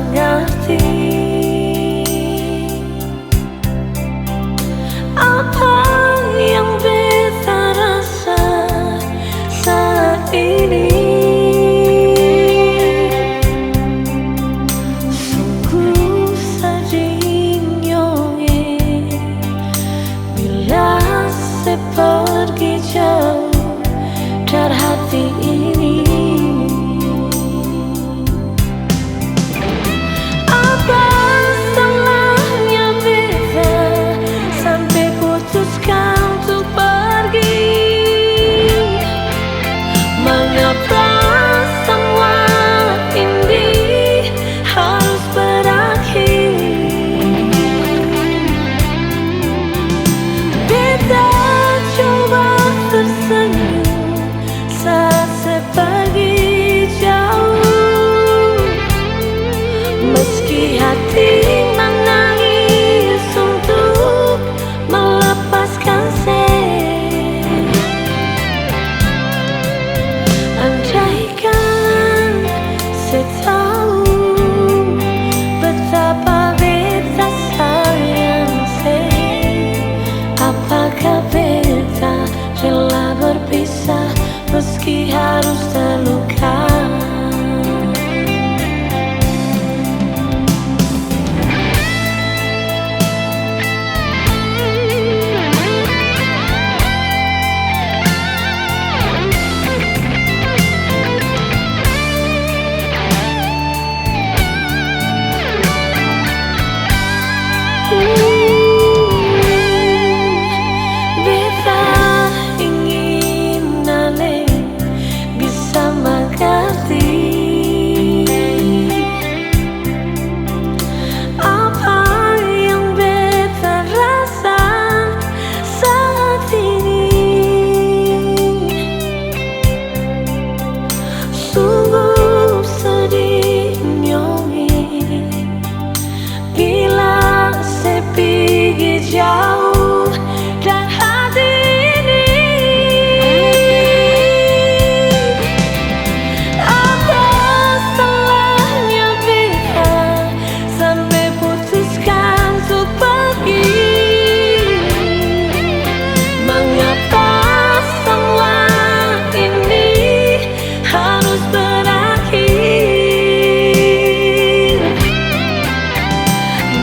mengerti apa yang beta rasa saat ini. Sungguh sedih nyonge bila saya pergi jauh dari hati ini. Apa salahnya beta sampai putuskan untuk pergi? Mengapa semua ini harus berakhir? Beta coba tersenyum saat saya pergi jauh, meski hati menangis untuk melepaskan saya. Andaikan saya tahu betapa beta sayang saya, apakah beta rela berpisah meski harus terluka? Beta ingin ale bisa mengerti apa yang beta rasa saat ini. Sungguh sedih nyonge bila saya pergi jauh dari hati ini. Apa salahnya beta sampai putuskan untuk pergi? Mengapa semua ini harus berakhir?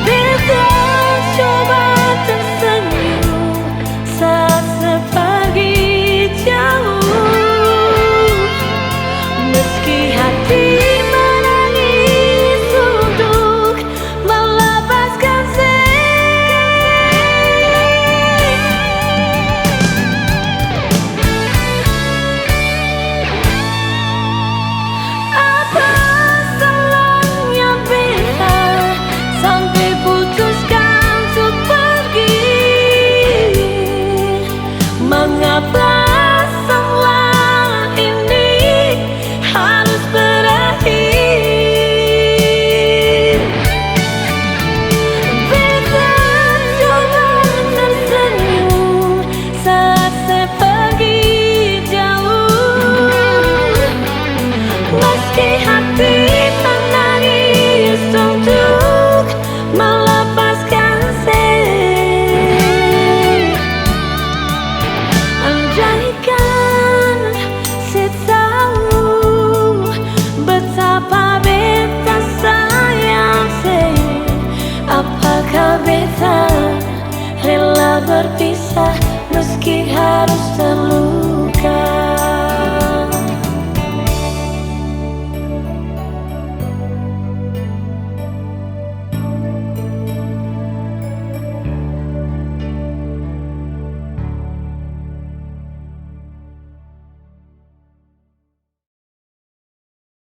Beta coba tersenyum saat saya pergi jauh, meski hati menangis untuk melepaskan saya. Apa salahnya beta sampai putuskan untuk pergi? Mengapa semua ini harus berakhir? Beta coba tersenyum saat saya pergi jauh, meski hati menangis untuk melepaskan saya. Andaikan saya tahu betapa beta sayang saya, apakah beta rela berpisah meski harus terluka?